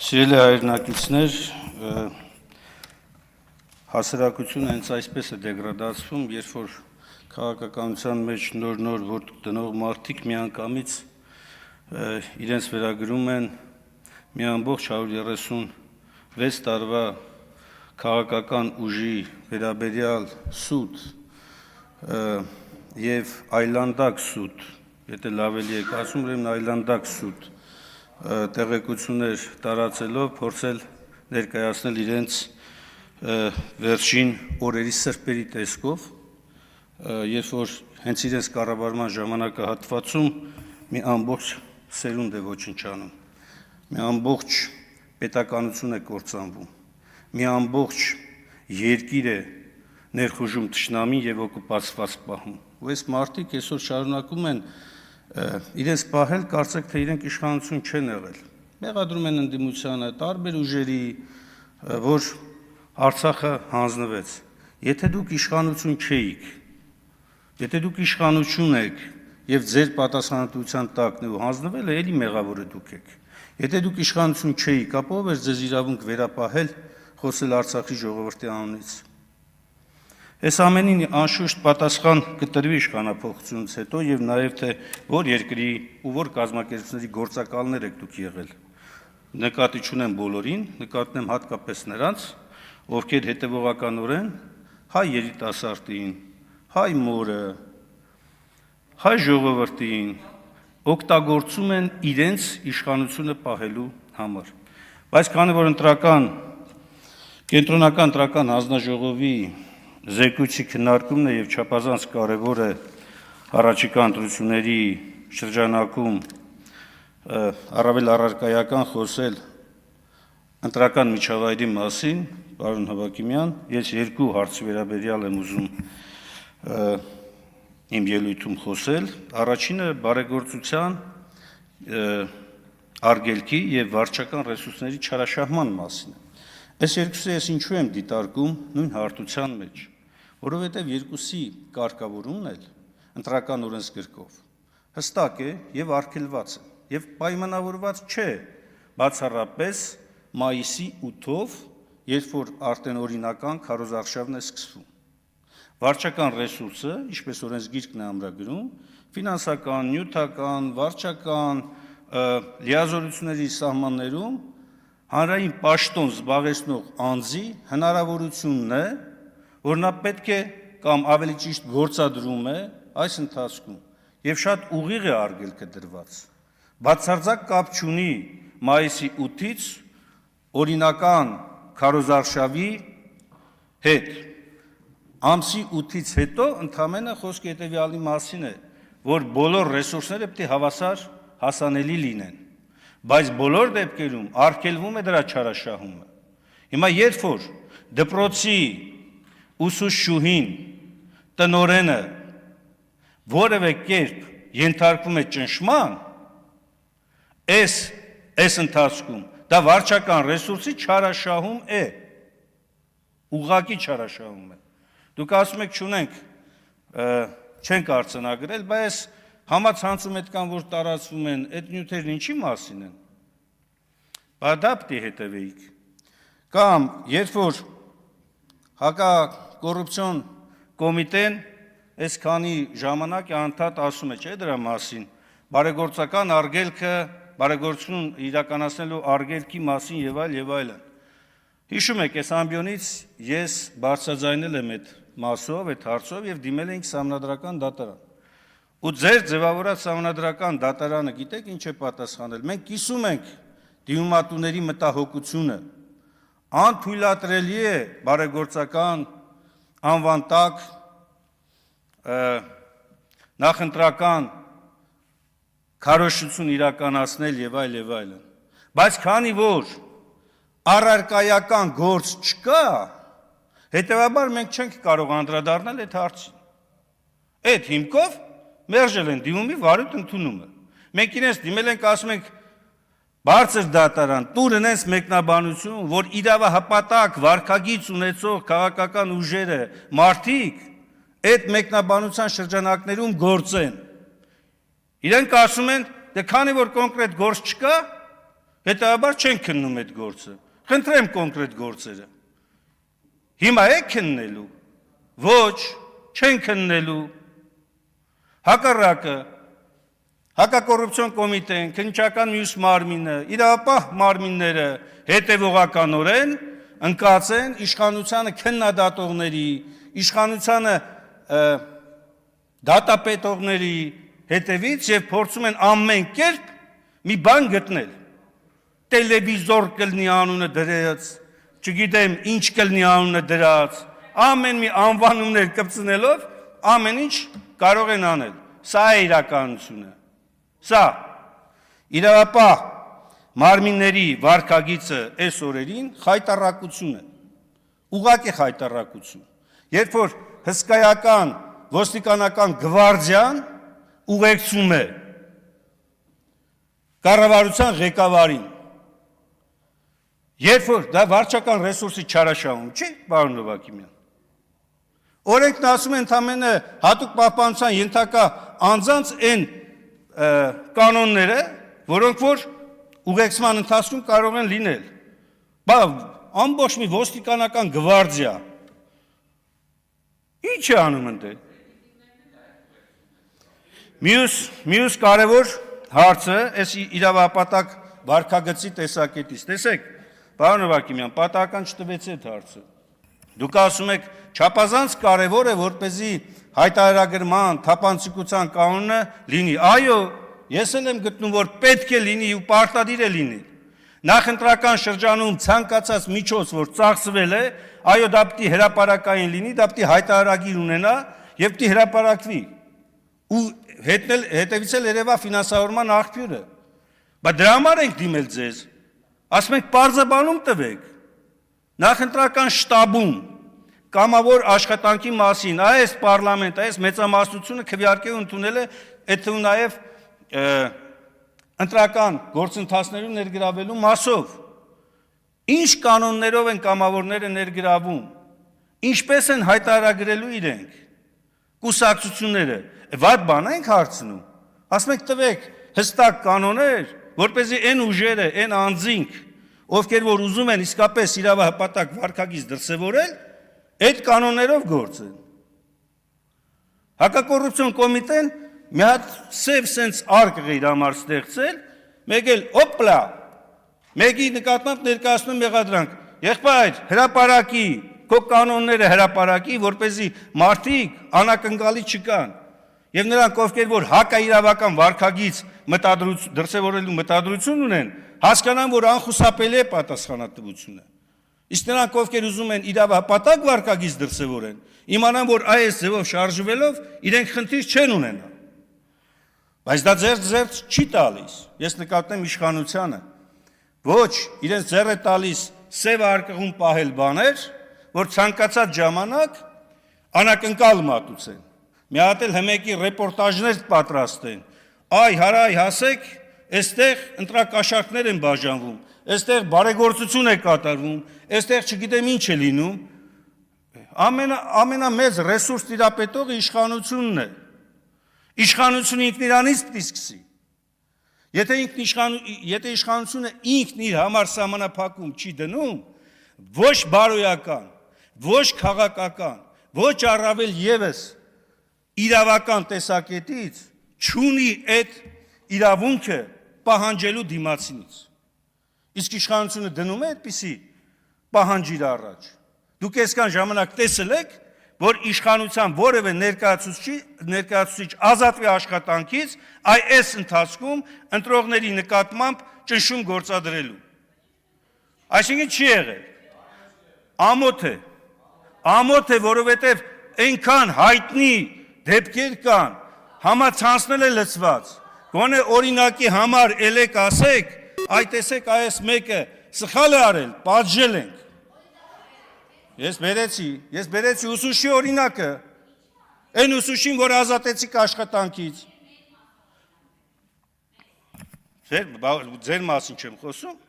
Սիրելի հայրենակիցներ, հասարակությունը հենց այսպես է դեգրադացվում, երբ որ քաղաքականության մեջ նոր որ տնող մարդիկ միանգամից իրենց վերագրում են մի ամբողջ 136 տարվա քաղաքական ուժի վերաբերյալ սուտ եւ այլանդակ սուտ, եթե լավ էլի եք ասում, ուրեմն այլանդակ սուտ տեղեկություններ տարածելով փորձել ներկայացնել իրենց վերջին օրերի սրբերի տեսքով, երբ որ հենց իրենց կառավարման ժամանակահատվածում մի ամբողջ սերունդ է ոչնչանում, մի ամբողջ պետականություն է կործանվում, մի ամբողջ երկիր է ներխուժում թշնամին եւ օկուպացված պահում։ Ու այս մարդիկ այսօր շարունակում են իրենց պահել, կարծեք թե իրենք իշխանություն չեն եղել։ Մեղադրում են ընդդիմությանը, տարբեր ուժերի, որ Արցախը հանձնվեց։ Եթե դուք իշխանություն չէիք, եթե դուք իշխանություն եք եւ ձեր պատասխանատվության տակն ու հանձնվելը, էլի մեղավորը դուք եք։ Եթե դուք իշխանություն չէիք, ապա ով էր ձեզ իրավունք վերապահել խոսել Արցախի ժողովրդի անունից։ Այս ամենին անշուշտ պատասխան կտրվի իշխանափոխությունից հետո եւ նաեւ թե որ երկրի ու որ կազմակերպությունների գործակալներ եք դուք եղել։ Նկատի չունեմ բոլորին, նկատում եմ հատկապես նրանց, ովքեր հետևողականորեն հայ երիտասարդին, հայ մորը, հայ ժողովրդին օգտագործում են իրենց իշխանությունը պահելու համար։ Բայց քանի որ կենտրոնական ընտրական հանձնաժողովի զեկույցի քննարկումն է եւ չափազանց կարեւոր է առաջիկա ընտրությունների շրջանակում առավել առարկայական խոսել ընտրական միջավայրի մասին, պարոն Հովհաննիսյան, ես երկու հարցի վերաբերյալ եմ ուզում իմ ելույթում խոսել։ Առաջինը բարեգործության արգելքի եւ վարչական ռեսուրսների չարաշահման մասին է։ Այս երկուսը ես ինչու եմ դիտարկում նույն հարթության մեջ, որովհետև երկուսի կարգավորումն էլ ընտրական օրենսգրքով հստակ է եւ արգելված է եւ պայմանավորված չէ բացառապես մայիսի 8-ով, երբ որ արդեն օրինական քարոզարշավն է սկսվում։ Վարչական ռեսուրսը, ինչպես օրենսգիրքն է ամրագրում, ֆինանսական, նյութական, վարչական լիազորությունների սահմաններում հանրային պաշտոն զբաղեցնող անձի հնարավորությունն է, որ նա պետք է կամ ավելի ճիշտ գործադրում է այս ընթացքում եւ շատ ուղիղ է արգելքը դրված։ Բացարձակ կապ չունի մայիսի 8-ից օրինական քարոզարշավի հետ։ Ամսի 8-ից հետո ընդամենը խոսքը հետեւյալի մասին է, որ բոլոր ռեսուրսները պետք է հավասար հասանելի լինեն, բայց բոլոր դեպքերում արգելվում է դրա չարաշահումը։ Հիմա երբ որ դպրոցի ուսուցչուհին, տնօրենը որևէ կերպ ենթարկվում է ճնշման, այս ընթացքում դա վարչական ռեսուրսի չարաշահում է, ուղղակի չարաշահում է։ Դուք ասում եք չենք արձանագրել, բայց համացանցում այդքան որ տարածվում են, այդ նյութերն ինչի մասին են։ Դա պետք է հետևեիք։ Կամ երբ որ հակակոռուպցիոն կոմիտեն այսքանի ժամանակ անդադ ասում է, չէ՞ դրա մասին, բարեգործական արգելքը, բարեգործություն իրականացնելու արգելքի մասին եւ այլն։ Հիշում եք, այս ամբիոնից ես բարձրաձայնել եմ այդ մասով, այդ հարցով եւ դիմել էինք սահմանադրական դատարան։ Ու ձեր ձևավորած սահմանադրական դատարանը գիտեք ինչ է պատասխանել։ Մենք կիսում ենք դիմումատուների մտահոգությունը, անթույլատրելի է բարեգործական անվան տակ նախընտրական քարոզչություն իրականացնել եւ այլն։ Բայց քանի որ առարկայական գործ չկա, հետեւաբար մենք չենք կարող անդրադառնալ այդ հարցին։ Այդ հիմքով մերժել են դիմումի վարույթ ընդունումը։ Մենք իրենց դիմել ենք, ասում ենք բարձր դատարան, տուր ունես մեկնաբանություն, որ իրավահպատակ վարքագիծ ունեցող քաղաքական ուժերը, մարդիկ այդ մեկնաբանության Հետաբար չեն քննում այդ գործը։ Խնդրեմ կոնկրետ գործերը։ Հիմա է քննելու։ Ոչ, չեն քննելու։ Հակառակը Հակակոռուպցիոն կոմիտեն, քննչական մյուս մարմինը, իրավապահ մարմինները հետևողականորեն ընկած են իշխանությանը քննադատողների, իշխանությանը դատապետողների հետևից եւ փորձում են ամեն կերպ մի բան գտնել։ Տելևիզոր կլնի անունը դրած, չգիտեմ ինչ կլնի անունը դրած, ամեն մի անվանումներ կպցնելով ամեն ինչ կարող են անել։ Սա է իրականությունը։ Սա իրավապահ մարմինների վարքագիծը այս օրերին խայտառակություն է, ուղղակի խայտառակություն, երբ որ հսկայական ոստիկանական գվարդիան ուղեկցում է կառավարության ղեկավարին, երբ որ դա վարչական ռեսուրսի չարաշահում չի, պարոն Նովակիմյան, օրենքն ասում են ընդամենը հատուկ պահպանության ենթակա անձանց այն կանոնները, որոնք որ ուղեկցման ընթացքում կարող են լինել, ամբողջ մի ոստիկանական գվարդիա, ինչ է անում ընդ Մյուս կարևոր հարցը, այս իրավապատակ վարքագծի տեսակետից, տեսեք, պարոն Նովակիմյան, պատահական չտվեց այդ հարցը, դուք ասում եք, չափազանց կարևոր է, որպեսզի հայտարարագրման, թափանցիկության կանոնը լինի, այո, ես էլ եմ գտնում, որ պետք է լինի ու պարտադիր է լինի, նախընտրական շրջանում ցանկացած միջոց, որ ծախսվել է, այո, դա պիտի հրապարակային լինի, դա պիտի հայտարարագիր ունենա եւ պիտի հրապարակվի, ու հետևից էլ երևա ֆինանսավորման աղբյուրը, բայց դրա համար ենք դիմել ձեզ, ասում ենք պարզաբանում տվեք, նախընտրական շտաբում կամավոր աշխատանքի մասին, այս պարլամենտ, այս մեծամասնությունը քվեարկել ընդունել է, այդ նաև ընտրական գործընթացներում ներգրավելու մասով, ինչ կանոններով են կամավորները ներգրավում, ինչպես են հայտարարագրելու իրենք, կուսակցությունները, վատ բան ենք հարցնում, ասում ենք տվեք հստակ կանոններ, որպեսզի այն ուժերը, այն անձինք, ովքեր որ ուզում են իսկապես իրավահպատակ վարքագիծ դրսևորել, այդ կանոններով գործեն։ Հակակոռուպցիոն կոմիտեն մի հատ սև սենց արկ իր համար ստեղծել, մեկ էլ օպլա, մեկի նկատմամբ ներկայացնում մեղադրանք, եղբայր, հրապարակի, քո կանոնները հրապարակի, որպեսզի մարդիկ անակնկալի չկան, եւ նրանք, ովքեր որ հակաիրավական վարքագիծ դրսևորելու մտադրություն ունեն, հասկանան, որ անխուսափելի է պատասխանատվությունը։ Իսկ նրանք, ովքեր ուզում են իրավահպատակ վարքագիծ դրսևորեն, իմանան, որ այս ձևով շարժվելով իրենք խնդիր չեն ունենա։ Բայց դա ձեռք չի տալիս։ Ես նկատում եմ իշխանությանը, ոչ, իրենց ձեռ է տալիս սև արկղում պահել բաներ, որ ցանկացած ժամանակ անակնկալ մատուցեն։ Մի հատ էլ հմեկի ռեպորտաժներ պատրաստեն։ Այ հարայ հասեք, այստեղ ընտրակաշառքներ են բաժանվում, այստեղ բարեգործություն է կատարվում, այստեղ չգիտեմ ինչ է լինում։ Ամենամեծ ռեսուրս տիրապետողը իշխանությունն է։ Իշխանությունը ինքն իրանից պիտի սկսի։ Եթե իշխանությունը ինքն իր համար սահմանափակում չի դնում, ոչ բարոյական, ոչ քաղաքական, ոչ առավել ևս իրավական տեսակետից չունի այդ իրավունքը պահանջելու դիմացինից։ Իսկ իշխանությունը դնում է այդպիսի պահանջ իր առաջ։ Դուք այսքան ժամանակ տեսել եք, որ իշխանության որևէ ներկայացուցիչ ազատվի աշխատանքից, այս ընթացքում ընտրողների նկատմամբ ճնշում գործադրելու։ Այսինքն չի եղել։ Ամոթ է, որովհետև այնքան հայտնի դեպքեր կան, համացանցնել է լծված, գոնե օրինակի համար ելեք ասեք, այ տեսեք այս մեկը սխալ է արել, պատժել ենք։ Ես բերեցի ուսուցչի օրինակը, այն ուսուցչին, որ ազատեցիք աշխատանքից։ Ձեր մասին չեմ խոսում,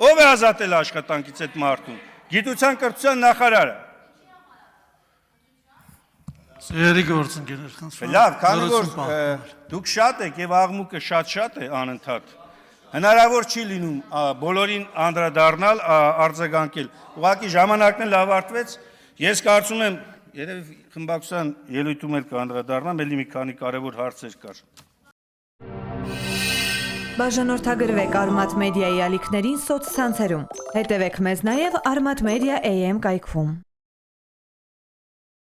ով է ազատել աշխատանքից այդ մարդուն, գիտության կրթության նախարարը։ Սերի գործընկերներ, լավ, քանի որ դուք շատ եք եւ աղմուկը շատ է անընդհատ, Հնարավոր չի լինում բոլորին անդրադառնալ, արձագանքել։ Ուղղակի ժամանակն էլ ավարտվեց։ Ես կարծում եմ, երևի խմբակցության ելույթում էլ կանդրադառնամ, ելի մի քանի կարևոր հարցեր կար։ Բաժանորդագրվեք Արմաթ մեդիայի ալիքներին սոցցանցերում։ Հետևեք մեզ նաև Արմաթ մեդիա AM կայքում։